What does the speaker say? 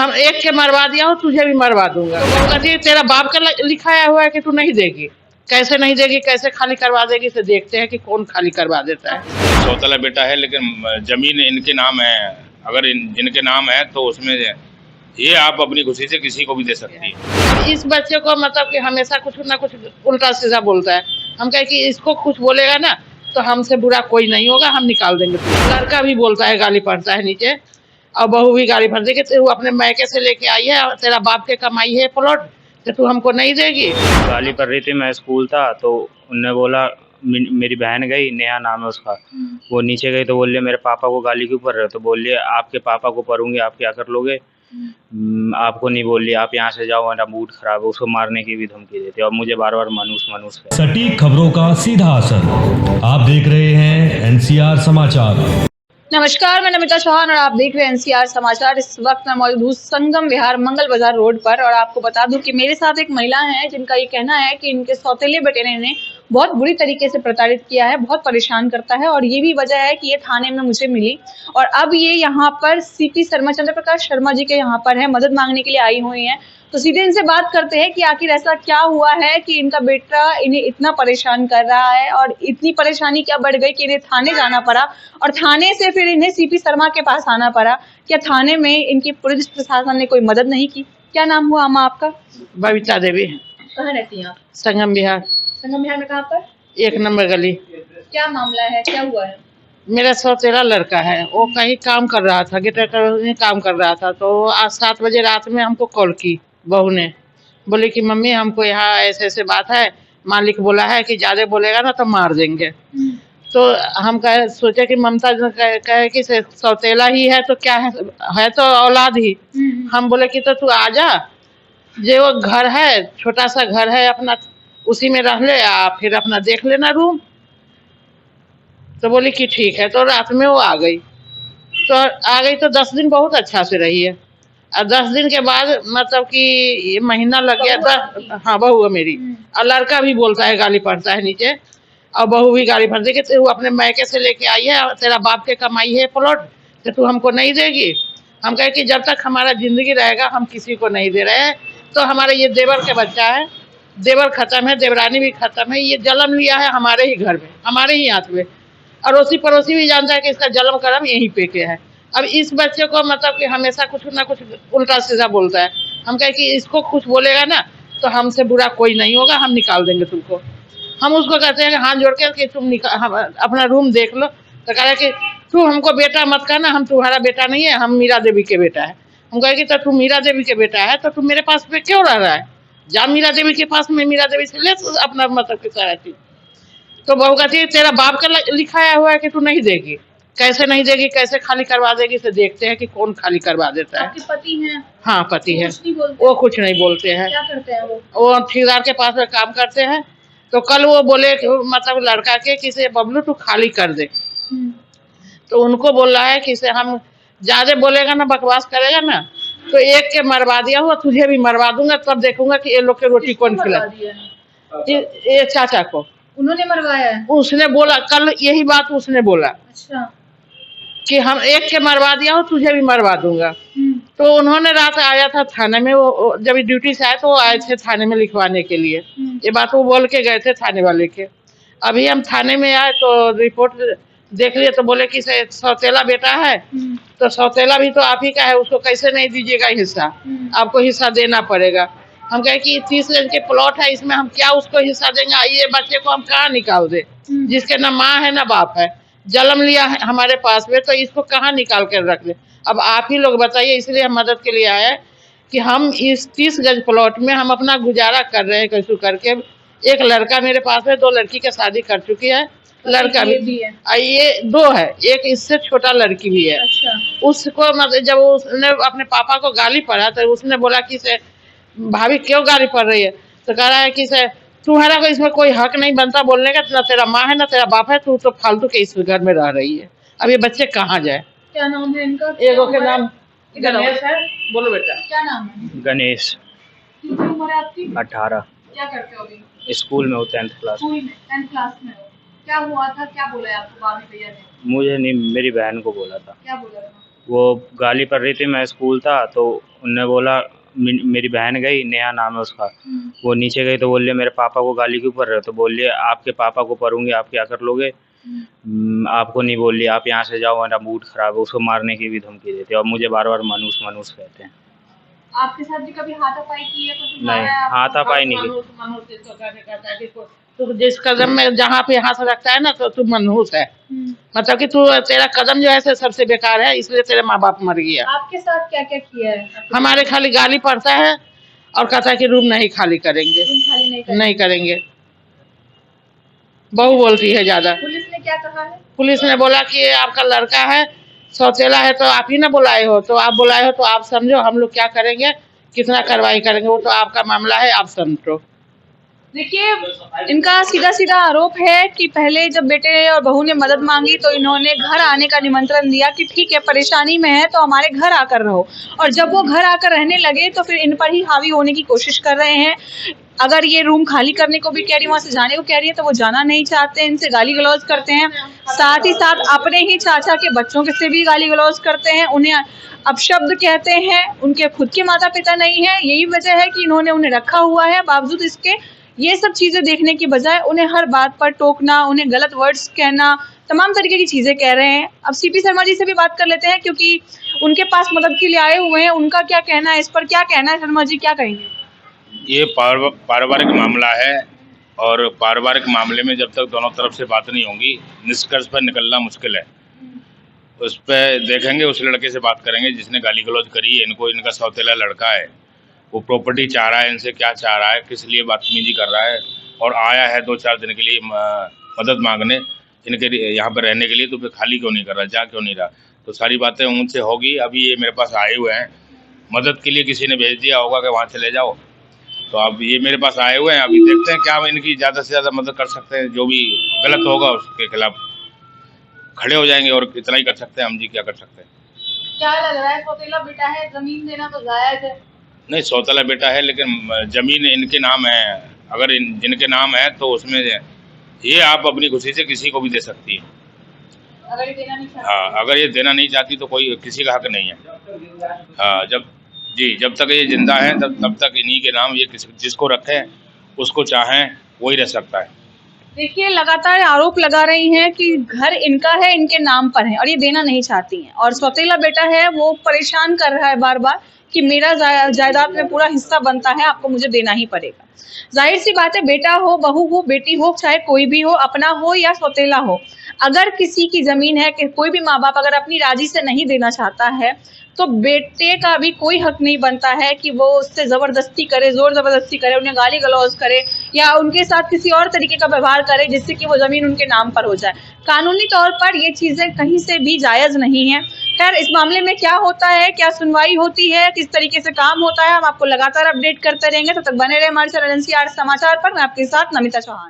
हम एक के मरवा दिया हूँ, तुझे भी मरवा दूंगा। तो कहती तेरा बाप का लिखाया हुआ है कि तू नहीं देगी। कैसे नहीं देगी, कैसे खाली करवा देगी, तो देखते हैं कि कौन खाली करवा देता है। सौतेला बेटा है, लेकिन जमीन इनके नाम है। अगर जिनके नाम है तो उसमें ये आप अपनी खुशी से किसी को भी दे सकती है। इस बच्चे को मतलब कि हमेशा कुछ ना कुछ उल्टा सीधा बोलता है। हम कहे कि इसको कुछ बोलेगा ना तो हमसे बुरा कोई नहीं होगा, हम निकाल देंगे। लड़का भी बोलता है, गाली पड़ता है नीचे, और बहू भी गाली पड़ती है कि तू अपने मैके से लेके आई है, तेरा बाप के कमाई है प्लॉट, तो तू हमको नहीं देगी। गाली पड़ रही थी, मैं स्कूल था तो उनने बोला, मेरी बहन गई, नेहा नाम है उसका, वो नीचे गई तो बोल लिया मेरे पापा को गाली क्यों पड़ रहे हो, तो बोल लिया आपके पापा को पढ़ूंगी, आप क्या कर लोगे, आपको नहीं बोल लिया, आप यहाँ से जाओ, मेरा मूड खराब है। उसको मारने की भी धमकी देती है और मुझे बार बार मानूस है। सटीक खबरों का सीधा असर। आप देख रहे हैं एनसीआर समाचार। नमस्कार, मैं नमिता चौहान और आप देख रहे हैं एनसीआर समाचार। इस वक्त मैं मौजूद हूँ संगम विहार मंगल बाजार रोड पर और आपको बता दूं कि मेरे साथ एक महिला है जिनका ये कहना है कि इनके सौतेले बेटे ने इन्हें बहुत बुरी तरीके से प्रताड़ित किया है, बहुत परेशान करता है और ये भी वजह है कि ये थाने में मुझे मिली और अब ये यहाँ पर सीपी शर्मा, चंद्र प्रकाश शर्मा जी के यहाँ पर है, मदद मांगने के लिए आई हुई हैं। तो सीधे इनसे बात करते हैं कि आखिर ऐसा क्या हुआ है कि इनका बेटा इन्हें इतना परेशान कर रहा है और इतनी परेशानी क्या बढ़ गई कि इन्हें थाने जाना पड़ा और थाने से फिर इन्हें सीपी शर्मा के पास आना पड़ा। क्या थाने में इनकी पुलिस प्रशासन ने कोई मदद नहीं की? क्या नाम हुआ अम्मा आपका? बबीता देवी। कहाँ रहती हैं आप? संगम विहार। संगम विहार में कहाँ पर? 1 नंबर गली। क्या मामला है, क्या हुआ है? मेरा सौतेला लड़का है, वो कहीं काम कर रहा था, गिटार में काम कर रहा था, तो आज 7 बजे रात में हमको कॉल की बहू ने, बोली कि मम्मी हमको यहाँ ऐसे ऐसे बात है, मालिक बोला है कि ज्यादा बोलेगा ना तो मार देंगे। तो हम सोचे कि ममता कहे कि सौतेला ही है तो क्या है तो औलाद ही। हम बोले कि तो तू आ जा, जो वो घर है, छोटा सा घर है अपना, उसी में रह ले, फिर अपना देख लेना रूम। तो बोली कि ठीक है। तो रात में वो आ गई, तो 10 दिन बहुत अच्छा से रही है। और 10 दिन के बाद मतलब कि ये महीना लग गया। हाँ, बहू है मेरी। और लड़का भी बोलता है, गाली पड़ता है नीचे, और बहू भी गाली पड़ती है कि तू अपने मैके से लेके आई है, तेरा बाप के कमाई है प्लॉट, तो तू हमको नहीं देगी। हम कहे कि जब तक हमारा जिंदगी रहेगा हम किसी को नहीं दे रहे हैं। तो हमारा ये देवर के बच्चा है, देवर खत्म है, देवरानी भी खत्म है, ये जन्म लिया है हमारे ही घर में, हमारे ही हाथ में। अड़ोसी पड़ोसी भी जानता है कि इसका जन्म कर्म यहीं पे के है। अब इस बच्चे को मतलब कि हमेशा कुछ ना कुछ उल्टा सीधा बोलता है। हम कहे कि इसको कुछ बोलेगा ना तो हमसे बुरा कोई नहीं होगा, हम निकाल देंगे तुमको। हम उसको कहते हैं कि हाथ जोड़ के कि तुम अपना रूम देख लो। तो कह रहे कि तू हमको बेटा मत कहना, हम तुम्हारा बेटा नहीं है, हम मीरा देवी के बेटा है। हम कहे कि तो तू मीरा देवी के बेटा है तो तू मेरे पास पे क्यों रह रहा है? जा मीरा देवी के पास में, मीरा देवी से ले अपना मतलब की सारा चीज। तो बहू कहती है तेरा बाप का लिखाया हुआ है कि तू नहीं देगी। कैसे नहीं देगी, कैसे खाली करवा देगी, तो देखते हैं कि कौन खाली करवा देता है। आपके पति हैं? हाँ, पति है। वो कुछ नहीं बोलते हैं। क्या करते हैं वो ठेकेदार के पास में काम करते हैं। तो कल वो बोले मतलब लड़का के कि से बबलू तू खाली कर दे। तो उनको बोल रहा है कि से हम ज्यादा बोलेगा ना, बकवास करेगा ना तो एक के मरवा दिया हुआ, तुझे भी मरवा दूंगा, तब देखूंगा कि ये लोग के रोटी कौन खिला। ये चाचा को उन्होंने मरवाया है? उसने बोला, कल यही बात उसने बोला। अच्छा। कि हम एक के मरवा दिया हूँ, तुझे भी मरवा दूंगा। तो उन्होंने रात आया था थाने में, वो जब ड्यूटी से आए तो वो आए थे थाने में लिखवाने के लिए। ये बात वो बोल के गए थे थाने वाले के। अभी हम थाने में आए तो रिपोर्ट देख लिए तो बोले कि सौतेला बेटा है, तो सौतेला भी तो आप ही का है, उसको कैसे नहीं दीजिएगा हिस्सा? आपको हिस्सा देना पड़ेगा। हम कहे कि 30 गज के प्लॉट है, इसमें हम क्या उसको हिस्सा देंगे? आइए, बच्चे को हम कहाँ निकाल दे, जिसके ना माँ है ना बाप है, जन्म लिया है हमारे पास में, तो इसको कहाँ निकाल कर रख ले? अब आप ही लोग बताइए। इसलिए हम मदद के लिए आए हैं कि हम इस 30 गज प्लॉट में हम अपना गुजारा कर रहे हैं कैसे करके। एक लड़का मेरे पास है, 2 लड़की की शादी कर चुकी है, लड़का भी है, ये 2 है, एक इससे छोटा लड़की भी है। अच्छा। उसको मतलब जब उसने अपने पापा को गाली पड़ा तो उसने बोला कि से भाभी क्यों गाली पड़ रही है? तो कह रहा है कि से तुम्हारा को इसमें कोई हक नहीं बनता बोलने का, ना तेरा माँ है ना तेरा बाप है, तू तो फालतू के इस घर में रह रही है। अब ये बच्चे कहाँ जाए? क्या नाम है इनका? एगो के नाम गणेश है। बोलो बेटा, क्या नाम है? गणेश। कितनी उम्र है आपकी? 18। क्या करते हो अभी? स्कूल में हो, 10th क्लास। स्कूल में 10th क्लास में हो। क्या हुआ था, क्या बोला आपको भाभी भैया ने? मुझे नहीं, मेरी बहन को बोला था। क्या बोला था? वो गाली पड़ रही थी, मैं स्कूल था तो उनने बोला मेरी बहन गई, नेहा नाम है उसका, वो नीचे गई तो बोलिए मेरे पापा को गाली क्यों पड़ रहे हो, तो बोलिए आपके पापा को पढ़ूंगी, आप क्या कर लोगे, आपको नहीं बोल लिया, आप यहाँ से जाओ, मेरा मूड खराब है। उसको मारने की भी धमकी देते और मुझे बार बार मनूस मनूस कहते हैं। आपके साथ भी कभी हाथापाई की है? तो नहीं, हाथापाई नहीं की। तू जिस कदम में जहाँ पे हाथ रखता है ना तो तू मनहूस है, मतलब कि तू तेरा कदम जो है सबसे बेकार है, इसलिए तेरे माँ बाप मर गया। आपके साथ क्या क्या किया है? हमारे खाली गाली पड़ता है और कहता है कि रूम नहीं खाली करेंगे, रूम खाली नहीं करेंगे। बहू बोलती है ज्यादा। पुलिस ने क्या कहा है? पुलिस ने बोला कि आपका लड़का है, सौतेला है, तो आप ही ना बुलाए हो, तो आप बुलाए हो तो आप समझो, हम लोग क्या करेंगे, कितना कार्रवाई करेंगे, वो तो आपका मामला है, आप समझो। देखिए, इनका सीधा सीधा आरोप है कि पहले जब बेटे और बहू ने मदद मांगी तो इन्होंने घर आने का निमंत्रण दिया कि ठीक है परेशानी में है तो हमारे घर आकर रहो, और जब वो घर आकर रहने लगे तो फिर इन पर ही हावी होने की कोशिश कर रहे हैं। अगर ये रूम खाली करने को भी कह रही है, वहाँ से जाने को कह रही है, तो वो जाना नहीं चाहते, इनसे गाली गलौज करते हैं, साथ ही साथ अपने ही चाचा के बच्चों के से भी गाली गलौज करते हैं, उन्हें अपशब्द कहते हैं। उनके खुद के माता पिता नहीं है, यही वजह है कि इन्होंने उन्हें रखा हुआ है। बावजूद इसके ये सब चीजें देखने की बजाय उन्हें हर बात पर टोकना, उन्हें गलत वर्ड्स कहना, तमाम तरीके की चीजें कह रहे हैं। अब सीपी शर्मा जी से भी बात कर लेते हैं क्योंकि उनके पास मदद के लिए आए हुए हैं, उनका क्या कहना है, इस पर क्या कहना है? शर्मा जी क्या कहेंगे? ये पारिवारिक मामला है और पारिवारिक मामले में जब तक दोनों तरफ से बात नहीं होगी निष्कर्ष पर निकलना मुश्किल है। उस पर देखेंगे, उस लड़के से बात करेंगे जिसने गाली गलौज करी है इनको। इनका सौतेला लड़का है, वो प्रॉपर्टी चाह रहा है, इनसे क्या चाह रहा है, किस लिए बदतमीजी कर रहा है, और आया है 2-4 दिन के लिए मदद मांगने इनके यहाँ पर रहने के लिए, तो फिर खाली क्यों नहीं कर रहा, जा क्यों नहीं रहा, तो सारी बातें उनसे होगी। अभी ये मेरे पास आए हुए हैं, मदद के लिए किसी ने भेज दिया होगा कि वहाँ चले जाओ, तो अब ये मेरे पास आए हुए हैं। अभी देखते हैं क्या हम इनकी ज़्यादा से ज़्यादा मदद कर सकते हैं, जो भी गलत होगा उसके खिलाफ खड़े हो जाएंगे, और इतना ही कर सकते हैं हम जी, क्या कर सकते हैं। क्या लग रहा है, सौतेला बेटा है, जमीन देना तो जायज है? नहीं, सौतेला बेटा है लेकिन जमीन इनके नाम है, अगर जिनके नाम है तो उसमें ये आप अपनी खुशी से किसी को भी दे सकती है। अगर ये देना नहीं चाहती? हाँ, अगर ये देना नहीं चाहती तो कोई किसी का हक नहीं है। हाँ, जब तक ये जिंदा है तब तक इन्हीं के नाम ये जिसको रखें उसको चाहें वही रह सकता है। देखिए, लगातार आरोप लगा रही हैं कि घर इनका है, इनके नाम पर है और ये देना नहीं चाहती हैं, और सौतेला बेटा है वो परेशान कर रहा है बार बार कि मेरा जायदाद में पूरा हिस्सा बनता है, आपको मुझे देना ही पड़ेगा। जाहिर सी बात है, बेटा हो, बहू हो, बेटी हो, चाहे कोई भी हो, अपना हो या सौतेला हो, अगर किसी की जमीन है कि कोई भी माँ बाप अगर अपनी राजी से नहीं देना चाहता है तो बेटे का भी कोई हक नहीं बनता है कि वो उससे जबरदस्ती करे, जोर जबरदस्ती करे, उन्हें गाली गलौज करे या उनके साथ किसी और तरीके का व्यवहार करे जिससे कि वो जमीन उनके नाम पर हो जाए। कानूनी तौर पर ये चीजें कहीं से भी जायज नहीं है। खैर, इस मामले में क्या होता है, क्या सुनवाई होती है, किस तरीके से काम होता है, हम आपको लगातार अपडेट करते रहेंगे। तब तक बने रहे हमारे चैनल NCR समाचार पर। मैं आपके साथ नमिता चौहान।